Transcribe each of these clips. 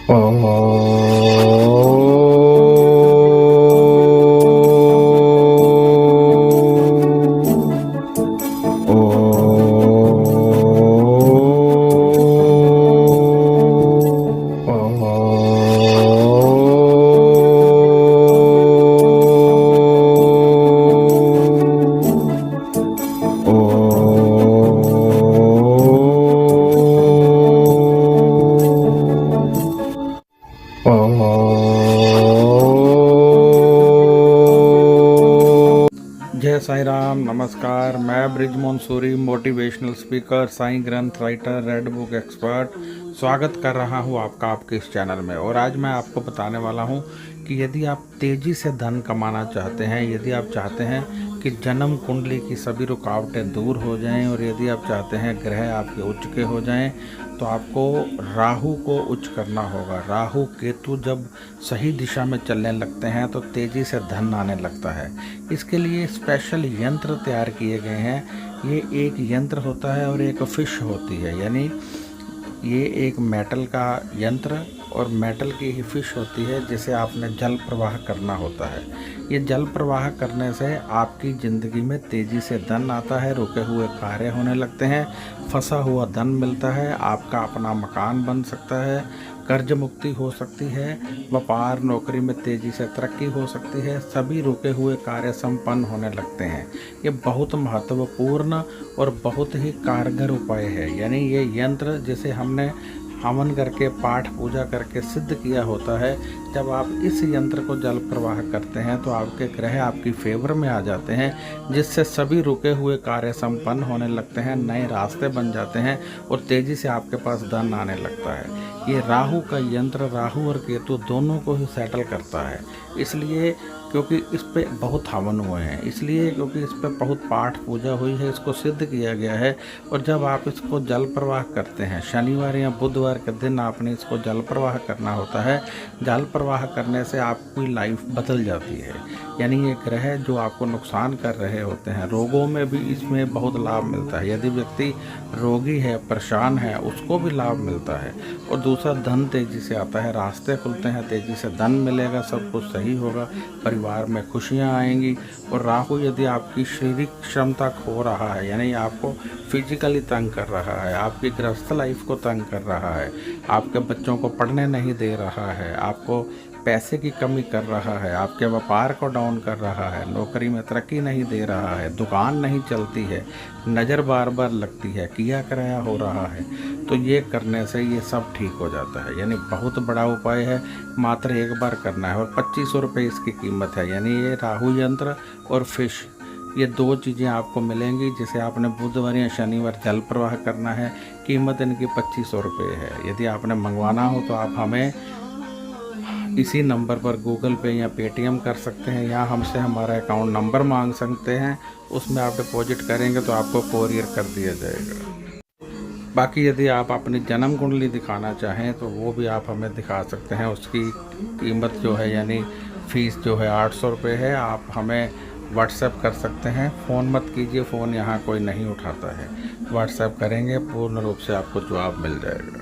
ओ जय साईं राम। नमस्कार। मैं ब्रिजमोहन सूरी, मोटिवेशनल स्पीकर, साईं ग्रंथ राइटर, रेड बुक एक्सपर्ट, स्वागत कर रहा हूं आपका आपके इस चैनल में। और आज मैं आपको बताने वाला हूं कि यदि आप तेज़ी से धन कमाना चाहते हैं, यदि आप चाहते हैं कि जन्म कुंडली की सभी रुकावटें दूर हो जाएं, और यदि आप चाहते हैं ग्रह आपके उच्च के हो जाएं, तो आपको राहु को उच्च करना होगा। राहु केतु जब सही दिशा में चलने लगते हैं तो तेज़ी से धन आने लगता है। इसके लिए स्पेशल यंत्र तैयार किए गए हैं। ये एक यंत्र होता है और एक फिश होती है, यानी ये एक मेटल का यंत्र और मेटल की ही फिश होती है, जिसे आपने जल प्रवाह करना होता है। ये जल प्रवाह करने से आपकी ज़िंदगी में तेज़ी से धन आता है, रुके हुए कार्य होने लगते हैं, फंसा हुआ धन मिलता है, आपका अपना मकान बन सकता है, कर्ज मुक्ति हो सकती है, व्यापार नौकरी में तेज़ी से तरक्की हो सकती है, सभी रुके हुए कार्य संपन्न होने लगते हैं। ये बहुत महत्वपूर्ण और बहुत ही कारगर उपाय है। यानी ये यंत्र जिसे हमने हवन करके पाठ पूजा करके सिद्ध किया होता है, जब आप इस यंत्र को जल प्रवाह करते हैं तो आपके ग्रह आपकी फेवर में आ जाते हैं, जिससे सभी रुके हुए कार्य संपन्न होने लगते हैं, नए रास्ते बन जाते हैं और तेज़ी से आपके पास धन आने लगता है। ये राहु का यंत्र राहु और केतु दोनों को ही सेटल करता है, इसलिए क्योंकि इस पे बहुत हवन हुए हैं, इसलिए क्योंकि इस पे बहुत पाठ पूजा हुई है, इसको सिद्ध किया गया है। और जब आप इसको जल प्रवाह करते हैं, शनिवार या बुधवार के दिन आपने इसको जल प्रवाह करना होता है। जल प्रवाह करने से आपकी लाइफ बदल जाती है। यानी ये ग्रह जो आपको नुकसान कर रहे होते हैं, रोगों में भी इसमें बहुत लाभ मिलता है। यदि व्यक्ति रोगी है, परेशान है, उसको भी लाभ मिलता है। और दूसरा, धन तेज़ी से आता है, रास्ते खुलते हैं, तेज़ी से धन मिलेगा, सब कुछ सही होगा, परिवार में खुशियां आएंगी। और राहु यदि आपकी शारीरिक क्षमता खो रहा है, यानी आपको फिजिकली तंग कर रहा है, आपकी गृहस्थ लाइफ को तंग कर रहा है, आपके बच्चों को पढ़ने नहीं दे रहा है, आपको पैसे की कमी कर रहा है, आपके व्यापार को डाउन कर रहा है, नौकरी में तरक्की नहीं दे रहा है, दुकान नहीं चलती है, नज़र बार बार लगती है, किया कराया हो रहा है, तो ये करने से ये सब ठीक हो जाता है। यानी बहुत बड़ा उपाय है, मात्र एक बार करना है और 2500 रुपये इसकी कीमत है। यानी ये राहु यंत्र और फिश, ये दो चीज़ें आपको मिलेंगी, जिसे आपने बुधवार या शनिवार जल प्रवाह करना है। कीमत इनकी 2500 रुपये है। यदि आपने मंगवाना हो तो आप हमें इसी नंबर पर गूगल पे या पेटीएम कर सकते हैं, या हमसे हमारा अकाउंट नंबर मांग सकते हैं, उसमें आप डिपॉजिट करेंगे तो आपको कोरियर कर दिया जाएगा। बाकी यदि आप अपनी जन्म कुंडली दिखाना चाहें तो वो भी आप हमें दिखा सकते हैं। उसकी कीमत जो है, यानी फ़ीस जो है 800 रुपये है। आप हमें व्हाट्सएप कर सकते हैं। फ़ोन मत कीजिए, फ़ोन यहाँ कोई नहीं उठाता है। व्हाट्सएप करेंगे, पूर्ण रूप से आपको जवाब मिल जाएगा।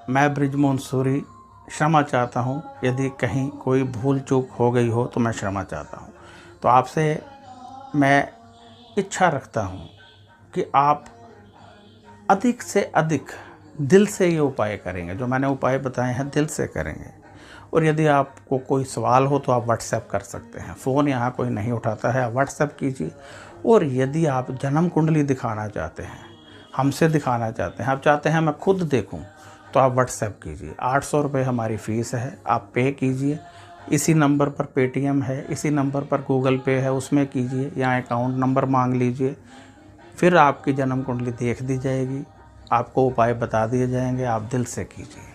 मैं ब्रिजमोहन सूरी क्षमा चाहता हूँ, यदि कहीं कोई भूल चूक हो गई हो तो मैं क्षमा चाहता हूँ। तो आपसे मैं इच्छा रखता हूँ कि आप अधिक से अधिक दिल से ये उपाय करेंगे। जो मैंने उपाय बताए हैं दिल से करेंगे। और यदि आपको कोई सवाल हो तो आप व्हाट्सएप कर सकते हैं। फ़ोन यहाँ कोई नहीं उठाता है, आप व्हाट्सएप कीजिए। और यदि आप जन्म कुंडली दिखाना चाहते हैं, हमसे दिखाना चाहते हैं, आप चाहते हैं मैं खुद देखूं, तो आप व्हाट्सएप कीजिए। 800 रुपये हमारी फ़ीस है, आप पे कीजिए। इसी नंबर पर पेटीएम है, इसी नंबर पर गूगल पे है, उसमें कीजिए, या अकाउंट नंबर मांग लीजिए। फिर आपकी जन्म कुंडली देख दी जाएगी, आपको उपाय बता दिए जाएंगे, आप दिल से कीजिए।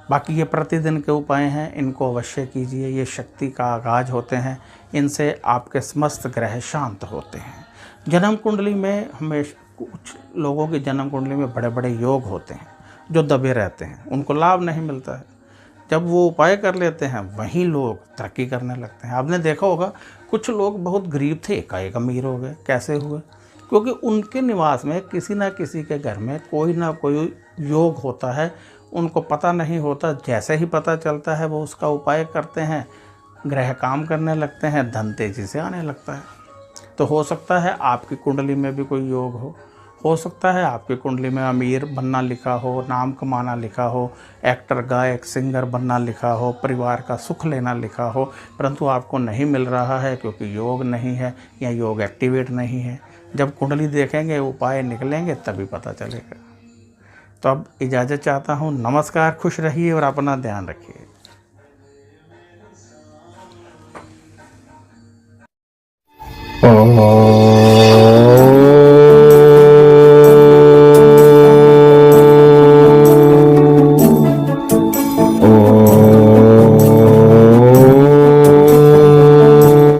बाकी ये प्रतिदिन के उपाय हैं, इनको अवश्य कीजिए। ये शक्ति का आगाज़ होते हैं, इनसे आपके समस्त ग्रह शांत होते हैं। जन्म कुंडली में हमेशा कुछ लोगों की जन्म कुंडली में बड़े बड़े योग होते हैं जो दबे रहते हैं, उनको लाभ नहीं मिलता है। जब वो उपाय कर लेते हैं वहीं लोग तरक्की करने लगते हैं। आपने देखा होगा कुछ लोग बहुत गरीब थे, एकाएक अमीर हो गए। कैसे हुए? क्योंकि उनके निवास में किसी ना किसी के घर में कोई ना कोई योग होता है, उनको पता नहीं होता। जैसे ही पता चलता है वो उसका उपाय करते हैं, ग्रह काम करने लगते हैं, धन तेजी से आने लगता है। तो हो सकता है आपकी कुंडली में भी कोई योग हो सकता है आपकी कुंडली में अमीर बनना लिखा हो, नाम कमाना लिखा हो, एक्टर गायक सिंगर बनना लिखा हो, परिवार का सुख लेना लिखा हो, परंतु आपको नहीं मिल रहा है क्योंकि योग नहीं है या योग एक्टिवेट नहीं है। जब कुंडली देखेंगे, उपाय निकलेंगे, तभी पता चलेगा। तो अब इजाज़त चाहता हूँ। नमस्कार, खुश रहिए और अपना ध्यान रखिए। ओम